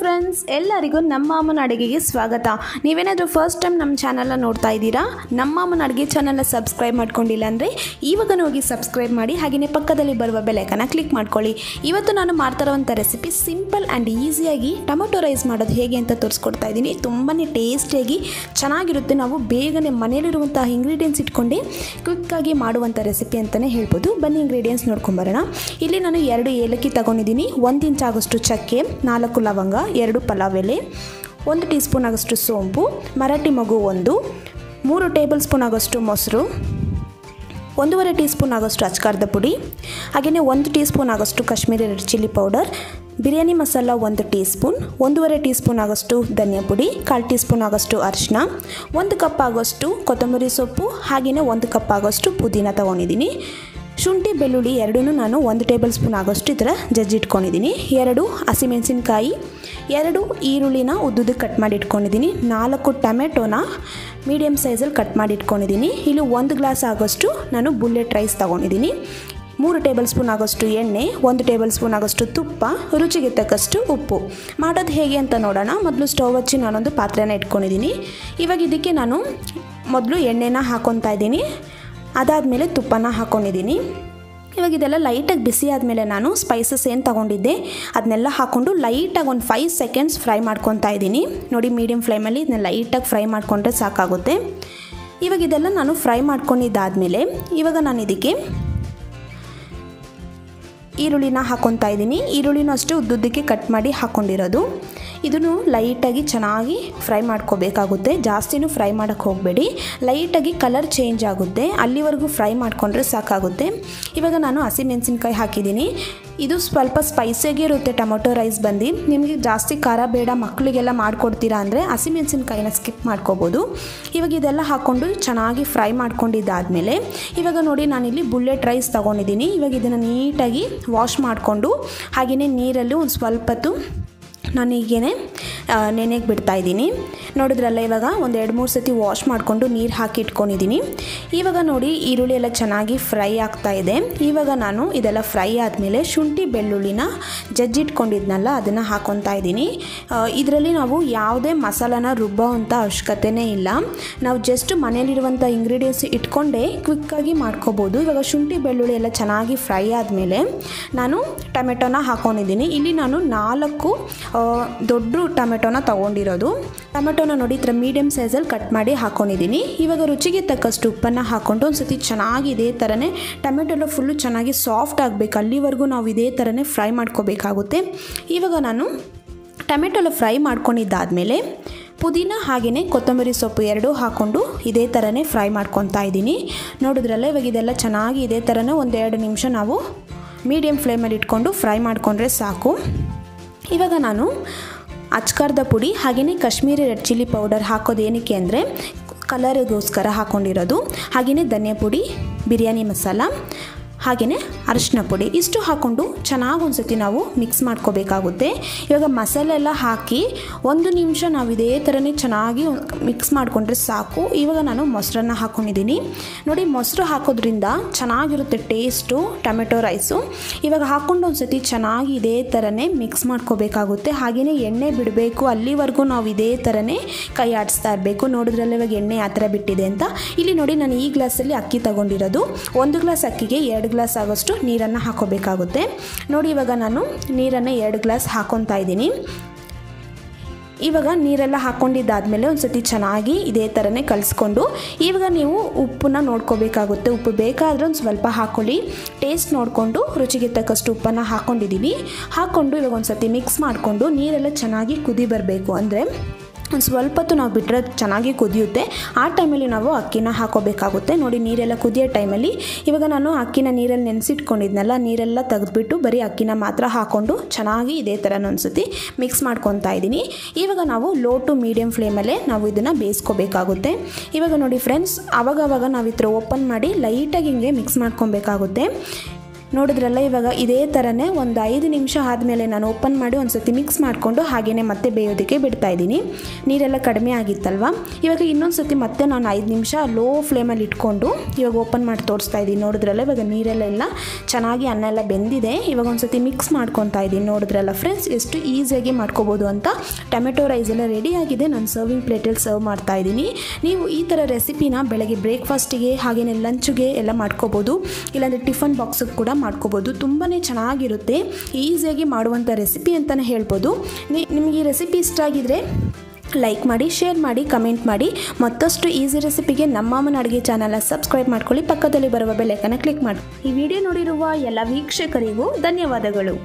Friends, ಎಲ್ಲರಿಗೂ ನಮ್ಮ ಅಮ್ಮನ ಅಡುಗೆಗೆ ಸ್ವಾಗತ. ನೀವೇನಾದರೂ ಫಸ್ಟ್ ಟೈಮ್ ನಮ್ಮ ಚಾನಲ್ನ ನೋಡ್ತಾ ಇದ್ದೀರಾ, ನಮ್ಮ ಅಮ್ಮನ ಅಡುಗೆ ಚಾನಲ್ನ ಸಬ್ಸ್ಕ್ರೈಬ್ ಮಾಡ್ಕೊಂಡಿಲ್ಲ ಅಂದರೆ ಇವಾಗ ಹೋಗಿ ಸಬ್ಸ್ಕ್ರೈಬ್ ಮಾಡಿ, ಹಾಗೆಯೇ ಪಕ್ಕದಲ್ಲಿ ಬರುವ ಬೆಲ್ ಐಕಾನ್ನ ಕ್ಲಿಕ್ ಮಾಡ್ಕೊಳ್ಳಿ. ಇವತ್ತು ನಾನು ಮಾಡ್ತಾ ಇರುವಂಥ ರೆಸಿಪಿ ಸಿಂಪಲ್ ಆ್ಯಂಡ್ ಈಸಿಯಾಗಿ ಟೊಮೆಟೊ ರೈಸ್ ಮಾಡೋದು ಹೇಗೆ ಅಂತ ತೋರಿಸ್ಕೊಡ್ತಾ ಇದ್ದೀನಿ. ತುಂಬಾ ಟೇಸ್ಟಿಯಾಗಿ ಚೆನ್ನಾಗಿರುತ್ತೆ. ನಾವು ಬೇಗನೆ ಮನೆಯಲ್ಲಿರುವಂಥ ಇಂಗ್ರೀಡಿಯೆಂಟ್ಸ್ ಇಟ್ಕೊಂಡು ಕ್ವಿಕ್ಕಾಗಿ ಮಾಡುವಂಥ ರೆಸಿಪಿ ಅಂತಲೇ ಹೇಳ್ಬೋದು. ಬನ್ನಿ ಇಂಗ್ರೀಡಿಯೆಂಟ್ಸ್ ನೋಡ್ಕೊಂಬರೋಣ. ಇಲ್ಲಿ ನಾನು 2 ಏಲಕ್ಕಿ ತಗೊಂಡಿದ್ದೀನಿ, 1 ಇಂಚ್ ಆಗೋಷ್ಟು ಚಕ್ಕೆ, 4 ಲವಂಗ, 2 ಪಲಾವ್ ಎಲೆ, 1 ಟೀ ಸ್ಪೂನ್ ಆಗೋಷ್ಟು ಸೋಂಪು, ಮರಾಠಿ ಮಗು 1, 3 ಟೇಬಲ್ ಸ್ಪೂನ್ ಆಗೋಷ್ಟು ಮೊಸರು, 1.5 ಟೀ ಸ್ಪೂನ್ ಆಗೋಷ್ಟು ಅಚ್ಕಾರದ ಪುಡಿ, ಹಾಗೆಯೇ 1 ಟೀ ಸ್ಪೂನ್ ಆಗೋಷ್ಟು Kashmiri red chilli powder, biryani masala 1 tea spoon, 1.5 tea spoon ಆಗೋಷ್ಟು ಧನಿಯಾ ಪುಡಿ, 1/4 ಟೀ ಸ್ಪೂನ್ ಆಗೋಷ್ಟು ಅರಿಶಿನ, 1 ಕಪ್ ಆಗೋಷ್ಟು ಕೊತ್ತಂಬರಿ ಸೊಪ್ಪು, ಹಾಗೆಯೇ 1 ಕಪ್ ಆಗೋಷ್ಟು ಪುದೀನ ತೊಗೊಂಡಿದ್ದೀನಿ. ಶುಂಠಿ ಬೆಳ್ಳುಳ್ಳಿ ಎರಡೂ ನಾನು 1 ಟೇಬಲ್ ಸ್ಪೂನ್ ಆಗೋಷ್ಟು ಈ ಥರ ಜಜ್ಜಿಟ್ಕೊಂಡಿದ್ದೀನಿ. 2 ಹಸಿಮೆಣಸಿನ್ಕಾಯಿ, 2 ಈರುಳ್ಳಿನ ಉದ್ದುದಕ್ಕೆ ಕಟ್ ಮಾಡಿ ಇಟ್ಕೊಂಡಿದ್ದೀನಿ, 4 ಟೊಮೆಟೊನ ಮೀಡಿಯಮ್ ಸೈಜಲ್ಲಿ ಕಟ್ ಮಾಡಿ ಇಟ್ಕೊಂಡಿದ್ದೀನಿ. ಇಲ್ಲಿ 1 ಗ್ಲಾಸ್ ಆಗೋಷ್ಟು ನಾನು ಬುಲ್ಲೆಟ್ ರೈಸ್ ತೊಗೊಂಡಿದ್ದೀನಿ. 3 ಟೇಬಲ್ ಸ್ಪೂನ್ ಆಗೋಷ್ಟು ಎಣ್ಣೆ, 1 ಟೇಬಲ್ ಸ್ಪೂನ್ ಆಗೋಷ್ಟು ತುಪ್ಪ, ರುಚಿಗೆ ತಕ್ಕಷ್ಟು ಉಪ್ಪು. ಮಾಡೋದು ಹೇಗೆ ಅಂತ ನೋಡೋಣ. ಮೊದಲು ಸ್ಟವ್ ಹಚ್ಚಿ ನಾನೊಂದು ಪಾತ್ರೆನ ಇಟ್ಕೊಂಡಿದ್ದೀನಿ. ಇವಾಗ ಇದಕ್ಕೆ ನಾನು ಮೊದಲು ಎಣ್ಣೆನ ಹಾಕ್ಕೊತಾ ಇದ್ದೀನಿ, ಅದಾದಮೇಲೆ ತುಪ್ಪನ ಹಾಕ್ಕೊಂಡಿದ್ದೀನಿ. ಇವಾಗ ಇದೆಲ್ಲ ಲೈಟಾಗಿ ಬಿಸಿ ಆದಮೇಲೆ ನಾನು ಸ್ಪೈಸಸ್ ಏನು ತೊಗೊಂಡಿದ್ದೆ ಅದನ್ನೆಲ್ಲ ಹಾಕ್ಕೊಂಡು ಲೈಟಾಗಿ ಒಂದು 5 ಸೆಕೆಂಡ್ಸ್ ಫ್ರೈ ಮಾಡ್ಕೊತಾ ಇದ್ದೀನಿ. ನೋಡಿ, ಮೀಡಿಯಮ್ ಫ್ಲೇಮಲ್ಲಿ ಇದನ್ನ ಲೈಟಾಗಿ ಫ್ರೈ ಮಾಡಿಕೊಂಡ್ರೆ ಸಾಕಾಗುತ್ತೆ. ಇವಾಗ ಇದೆಲ್ಲ ನಾನು ಫ್ರೈ ಮಾಡ್ಕೊಂಡಿದ್ದಾದಮೇಲೆ ಇವಾಗ ನಾನು ಇದಕ್ಕೆ ಈರುಳ್ಳಿನ ಹಾಕ್ಕೊತಾ ಇದ್ದೀನಿ. ಈರುಳ್ಳಿನೂ ಅಷ್ಟೇ ಉದ್ದುದ್ದಕ್ಕೆ ಕಟ್ ಮಾಡಿ ಹಾಕ್ಕೊಂಡಿರೋದು. ಇದನ್ನು ಲೈಟಾಗಿ ಚೆನ್ನಾಗಿ ಫ್ರೈ ಮಾಡ್ಕೋಬೇಕಾಗುತ್ತೆ. ಜಾಸ್ತಿನೂ ಫ್ರೈ ಮಾಡೋಕ್ಕೆ ಹೋಗಬೇಡಿ, ಲೈಟಾಗಿ ಕಲರ್ ಚೇಂಜ್ ಆಗುತ್ತೆ ಅಲ್ಲಿವರೆಗೂ ಫ್ರೈ ಮಾಡಿಕೊಂಡ್ರೆ ಸಾಕಾಗುತ್ತೆ. ಇವಾಗ ನಾನು ಹಸಿಮೆಣಸಿನ್ಕಾಯಿ ಹಾಕಿದ್ದೀನಿ. ಇದು ಸ್ವಲ್ಪ ಸ್ಪೈಸಿಯಾಗಿ ಇರುತ್ತೆ ಟೊಮೊಟೊ ರೈಸ್ ಬಂದು. ನಿಮಗೆ ಜಾಸ್ತಿ ಖಾರ ಬೇಡ, ಮಕ್ಕಳಿಗೆಲ್ಲ ಮಾಡಿಕೊಡ್ತೀರಾ ಅಂದರೆ ಹಸಿಮೆಣಸಿನ್ಕಾಯಿನ ಸ್ಕಿಪ್ ಮಾಡ್ಕೋಬೋದು. ಇವಾಗ ಇದೆಲ್ಲ ಹಾಕ್ಕೊಂಡು ಚೆನ್ನಾಗಿ ಫ್ರೈ ಮಾಡ್ಕೊಂಡಿದ್ದಾದಮೇಲೆ ಇವಾಗ ನೋಡಿ, ನಾನಿಲ್ಲಿ ಬುಲ್ಲೆಟ್ ರೈಸ್ ತೊಗೊಂಡಿದ್ದೀನಿ. ಇವಾಗ ಇದನ್ನು ನೀಟಾಗಿ ವಾಶ್ ಮಾಡಿಕೊಂಡು ಹಾಗೆಯೇ ನೀರಲ್ಲಿ ಒಂದು ಸ್ವಲ್ಪ ಹೊತ್ತು ನಾನೀಗೇನೆ ನೆನೆಗೆ ಬಿಡ್ತಾಯಿದ್ದೀನಿ. ನೋಡಿದ್ರಲ್ಲ, ಇವಾಗ ಒಂದು 2-3 ಸತಿ ವಾಶ್ ಮಾಡಿಕೊಂಡು ನೀರು ಹಾಕಿ ಇಟ್ಕೊಂಡಿದ್ದೀನಿ. ಇವಾಗ ನೋಡಿ, ಈರುಳ್ಳಿ ಎಲ್ಲ ಚೆನ್ನಾಗಿ ಫ್ರೈ ಆಗ್ತಾಯಿದೆ. ಇವಾಗ ನಾನು ಇದೆಲ್ಲ ಫ್ರೈ ಆದಮೇಲೆ ಶುಂಠಿ ಬೆಳ್ಳುಳ್ಳಿನ ಜಜ್ಜಿಟ್ಕೊಂಡಿದ್ನಲ್ಲ ಅದನ್ನು ಹಾಕ್ಕೊತಾ ಇದ್ದೀನಿ. ಇದರಲ್ಲಿ ನಾವು ಯಾವುದೇ ಮಸಾಲಾನ ರುಬ್ಬೋ ಅಂಥ ಅವಶ್ಯಕತೆಯೇ ಇಲ್ಲ. ನಾವು ಜಸ್ಟ್ ಮನೆಯಲ್ಲಿರುವಂಥ ಇಂಗ್ರೀಡಿಯೆಂಟ್ಸ್ ಇಟ್ಕೊಂಡೇ ಕ್ವಿಕ್ಕಾಗಿ ಮಾಡ್ಕೋಬೋದು. ಇವಾಗ ಶುಂಠಿ ಬೆಳ್ಳುಳ್ಳಿ ಎಲ್ಲ ಚೆನ್ನಾಗಿ ಫ್ರೈ ಆದಮೇಲೆ ನಾನು ಟೊಮೆಟೊನ ಹಾಕ್ಕೊಂಡಿದ್ದೀನಿ. ಇಲ್ಲಿ ನಾನು 4 ದೊಡ್ಡ ಟೊಮೆಟೊನ ತೊಗೊಂಡಿರೋದು. ಟೊಮೆಟೊನ ನೋಡಿ, ಈ ಥರ ಮೀಡಿಯಮ್ ಸೈಜಲ್ಲಿ ಕಟ್ ಮಾಡಿ ಹಾಕ್ಕೊಂಡಿದ್ದೀನಿ. ಇವಾಗ ರುಚಿಗೆ ತಕ್ಕಷ್ಟು ಉಪ್ಪನ್ನು ಹಾಕ್ಕೊಂಡು ಒಂದು ಸತಿ ಚೆನ್ನಾಗಿ ಇದೇ ಥರನೇ ಟೊಮೆಟೊ ಫುಲ್ಲು ಚೆನ್ನಾಗಿ ಸಾಫ್ಟ್ ಆಗಬೇಕು, ಅಲ್ಲಿವರೆಗೂ ನಾವು ಇದೇ ಥರನೇ ಫ್ರೈ ಮಾಡ್ಕೋಬೇಕಾಗುತ್ತೆ. ಇವಾಗ ನಾನು ಟೊಮೆಟೊ ಫ್ರೈ ಮಾಡ್ಕೊಂಡಿದ್ದಾದಮೇಲೆ ಪುದೀನ ಹಾಗೆಯೇ ಕೊತ್ತಂಬರಿ ಸೊಪ್ಪು 2 ಹಾಕ್ಕೊಂಡು ಇದೇ ಥರನೇ ಫ್ರೈ ಮಾಡ್ಕೊತಾ ಇದ್ದೀನಿ. ನೋಡಿದ್ರಲ್ಲ, ಇವಾಗ ಇದೆಲ್ಲ ಚೆನ್ನಾಗಿ ಇದೇ ಥರನೇ ಒಂದು 2 ನಿಮಿಷ ನಾವು ಮೀಡಿಯಮ್ ಫ್ಲೇಮಲ್ಲಿ ಇಟ್ಕೊಂಡು ಫ್ರೈ ಮಾಡಿಕೊಂಡ್ರೆ ಸಾಕು. ಇವಾಗ ನಾನು ಅಚ್ಕಾರದ ಪುಡಿ ಹಾಗೆಯೇ ಕಾಶ್ಮೀರಿ ರೆಡ್ ಚಿಲ್ಲಿ ಪೌಡರ್ ಹಾಕೋದು ಏನಕ್ಕೆ ಅಂದರೆ ಕಲರಿಗೋಸ್ಕರ ಹಾಕ್ಕೊಂಡಿರೋದು. ಹಾಗೆಯೇ ಧನಿಯಾ ಪುಡಿ, ಬಿರಿಯಾನಿ ಮಸಾಲ, ಹಾಗೆಯೇ ಅರಿಶಿನ ಪುಡಿ ಇಷ್ಟು ಹಾಕ್ಕೊಂಡು ಚೆನ್ನಾಗಿ ಒಂದು ಸತಿ ನಾವು ಮಿಕ್ಸ್ ಮಾಡ್ಕೋಬೇಕಾಗುತ್ತೆ. ಇವಾಗ ಮಸಾಲೆ ಎಲ್ಲ ಹಾಕಿ 1 ನಿಮಿಷ ನಾವು ಇದೇ ಥರನೇ ಚೆನ್ನಾಗಿ ಮಿಕ್ಸ್ ಮಾಡಿಕೊಂಡ್ರೆ ಸಾಕು. ಇವಾಗ ನಾನು ಮೊಸರನ್ನ ಹಾಕ್ಕೊಂಡಿದ್ದೀನಿ. ನೋಡಿ, ಮೊಸರು ಹಾಕೋದ್ರಿಂದ ಚೆನ್ನಾಗಿರುತ್ತೆ ಟೇಸ್ಟು ಟೊಮೆಟೊ ರೈಸು. ಇವಾಗ ಹಾಕ್ಕೊಂಡು ಒಂದು ಸತಿ ಚೆನ್ನಾಗಿ ಇದೇ ಥರನೇ ಮಿಕ್ಸ್ ಮಾಡ್ಕೋಬೇಕಾಗುತ್ತೆ. ಹಾಗೆಯೇ ಎಣ್ಣೆ ಬಿಡಬೇಕು, ಅಲ್ಲಿವರೆಗೂ ನಾವು ಇದೇ ಥರನೇ ಕೈ ಆಡಿಸ್ತಾ ಇರಬೇಕು. ನೋಡಿದ್ರಲ್ಲ, ಇವಾಗ ಎಣ್ಣೆ ಆ ಥರ ಬಿಟ್ಟಿದೆ ಅಂತ. ಇಲ್ಲಿ ನೋಡಿ, ನಾನು ಈ ಗ್ಲಾಸಲ್ಲಿ ಅಕ್ಕಿ ತೊಗೊಂಡಿರೋದು. 1 ಗ್ಲಾಸ್ ಅಕ್ಕಿಗೆ 2 ಗ್ಲಾಸ್ ಆಗೋಷ್ಟು ನೀರನ್ನು ಹಾಕೋಬೇಕಾಗುತ್ತೆ. ನೋಡಿ, ಇವಾಗ ನಾನು ನೀರನ್ನು 2 ಗ್ಲಾಸ್ ಹಾಕ್ಕೊತಾ ಇದ್ದೀನಿ. ಇವಾಗ ನೀರೆಲ್ಲ ಹಾಕ್ಕೊಂಡಿದ್ದಾದಮೇಲೆ ಒಂದು ಸತಿ ಚೆನ್ನಾಗಿ ಇದೇ ಥರನೇ ಕಲಿಸ್ಕೊಂಡು ಇವಾಗ ನೀವು ಉಪ್ಪನ್ನ ನೋಡ್ಕೋಬೇಕಾಗುತ್ತೆ. ಉಪ್ಪು ಬೇಕಾದರೆ ಒಂದು ಸ್ವಲ್ಪ ಹಾಕ್ಕೊಳ್ಳಿ, ಟೇಸ್ಟ್ ನೋಡಿಕೊಂಡು ರುಚಿಗೆ ತಕ್ಕಷ್ಟು ಉಪ್ಪನ್ನು ಹಾಕ್ಕೊಂಡಿದ್ದೀನಿ. ಹಾಕ್ಕೊಂಡು ಇವಾಗ ಒಂದು ಸತಿ ಮಿಕ್ಸ್ ಮಾಡಿಕೊಂಡು ನೀರೆಲ್ಲ ಚೆನ್ನಾಗಿ ಕುದಿ ಬರಬೇಕು. ಅಂದರೆ ಒಂದು ಸ್ವಲ್ಪ ಹೊತ್ತು ನಾವು ಬಿಟ್ಟರೆ ಚೆನ್ನಾಗಿ ಕುದಿಯುತ್ತೆ. ಆ ಟೈಮಲ್ಲಿ ನಾವು ಅಕ್ಕಿನ ಹಾಕೋಬೇಕಾಗುತ್ತೆ. ನೋಡಿ, ನೀರೆಲ್ಲ ಕುದಿಯೋ ಟೈಮಲ್ಲಿ ಇವಾಗ ನಾನು ಅಕ್ಕಿನ ನೀರಲ್ಲಿ ನೆನೆಸಿಟ್ಕೊಂಡಿದ್ನಲ್ಲ, ನೀರೆಲ್ಲ ತೆಗೆದುಬಿಟ್ಟು ಬರೀ ಅಕ್ಕಿನ ಮಾತ್ರ ಹಾಕ್ಕೊಂಡು ಚೆನ್ನಾಗಿ ಇದೇ ಥರ ಒಂದ್ಸತಿ ಮಿಕ್ಸ್ ಮಾಡ್ಕೊತಾ ಇದ್ದೀನಿ. ಇವಾಗ ನಾವು ಲೋ ಟು ಮೀಡಿಯಮ್ ಫ್ಲೇಮಲ್ಲೇ ನಾವು ಇದನ್ನು ಬೇಯಿಸ್ಕೋಬೇಕಾಗುತ್ತೆ. ಇವಾಗ ನೋಡಿ ಫ್ರೆಂಡ್ಸ್, ಆವಾಗವಾಗ ನಾವು ಈ ಥರ ಓಪನ್ ಮಾಡಿ ಲೈಟಾಗಿ ಹಿಂಗೆ ಮಿಕ್ಸ್ ಮಾಡ್ಕೊಬೇಕಾಗುತ್ತೆ. ನೋಡಿದ್ರಲ್ಲ, ಇವಾಗ ಇದೇ ಥರನೇ ಒಂದು 5 ನಿಮಿಷ ಆದಮೇಲೆ ನಾನು ಓಪನ್ ಮಾಡಿ ಒಂದು ಸತಿ ಮಿಕ್ಸ್ ಮಾಡಿಕೊಂಡು ಹಾಗೆಯೇ ಮತ್ತೆ ಬೇಯೋದಕ್ಕೆ ಬಿಡ್ತಾ ಇದ್ದೀನಿ. ನೀರೆಲ್ಲ ಕಡಿಮೆ ಆಗಿತ್ತಲ್ವ. ಇವಾಗ ಇನ್ನೊಂದು ಸತಿ ಮತ್ತೆ ನಾನು 5 ನಿಮಿಷ ಲೋ ಫ್ಲೇಮಲ್ಲಿ ಇಟ್ಕೊಂಡು ಇವಾಗ ಓಪನ್ ಮಾಡಿ ತೋರಿಸ್ತಾ ಇದ್ದೀನಿ. ನೋಡಿದ್ರಲ್ಲ, ಇವಾಗ ನೀರೆಲ್ಲ ಚೆನ್ನಾಗಿ ಅನ್ನ ಎಲ್ಲ ಬೆಂದಿದೆ. ಇವಾಗ ಒಂದು ಸತಿ ಮಿಕ್ಸ್ ಮಾಡ್ಕೊತಾ ಇದ್ದೀನಿ. ನೋಡಿದ್ರಲ್ಲ ಫ್ರೆಂಡ್ಸ್, ಎಷ್ಟು ಈಸಿಯಾಗಿ ಮಾಡ್ಕೋಬೋದು ಅಂತ. ಟೊಮೆಟೊ ರೈಸ್ ಎಲ್ಲ ರೆಡಿ ಆಗಿದೆ. ನಾನು ಸರ್ವಿಂಗ್ ಪ್ಲೇಟಲ್ಲಿ ಸರ್ವ್ ಮಾಡ್ತಾ ಇದ್ದೀನಿ. ನೀವು ಈ ಥರ ರೆಸಿಪಿನ ಬೆಳಗ್ಗೆ ಬ್ರೇಕ್ಫಾಸ್ಟಿಗೆ ಹಾಗೆಯೇ ಲಂಚ್ಗೆ ಎಲ್ಲ ಮಾಡ್ಕೋಬೋದು, ಇಲ್ಲಾಂದರೆ ಟಿಫನ್ ಬಾಕ್ಸಿಗೆ ಕೂಡ ಮಾಡ್ಕೋಬೋದು. ತುಂಬಾ ಚೆನ್ನಾಗಿರುತ್ತೆ, ಈಸಿಯಾಗಿ ಮಾಡುವಂಥ ರೆಸಿಪಿ ಅಂತಲೇ ಹೇಳ್ಬೋದು. ನಿಮಗೆ ಈ ರೆಸಿಪಿ ಇಷ್ಟ ಆಗಿದರೆ ಲೈಕ್ ಮಾಡಿ, ಶೇರ್ ಮಾಡಿ, ಕಮೆಂಟ್ ಮಾಡಿ. ಮತ್ತಷ್ಟು ಈಸಿ ರೆಸಿಪಿಗೆ ನಮ್ಮ ಅಮ್ಮನ ಅಡುಗೆ ಚಾನಲ್ನ ಸಬ್ಸ್ಕ್ರೈಬ್ ಮಾಡ್ಕೊಳ್ಳಿ. ಪಕ್ಕದಲ್ಲಿ ಬರುವ ಬೆಲ್ ಐಕಾನ್ನ ಕ್ಲಿಕ್ ಮಾಡಿ. ಈ ವಿಡಿಯೋ ನೋಡಿರುವ ಎಲ್ಲ ವೀಕ್ಷಕರಿಗೂ ಧನ್ಯವಾದಗಳು.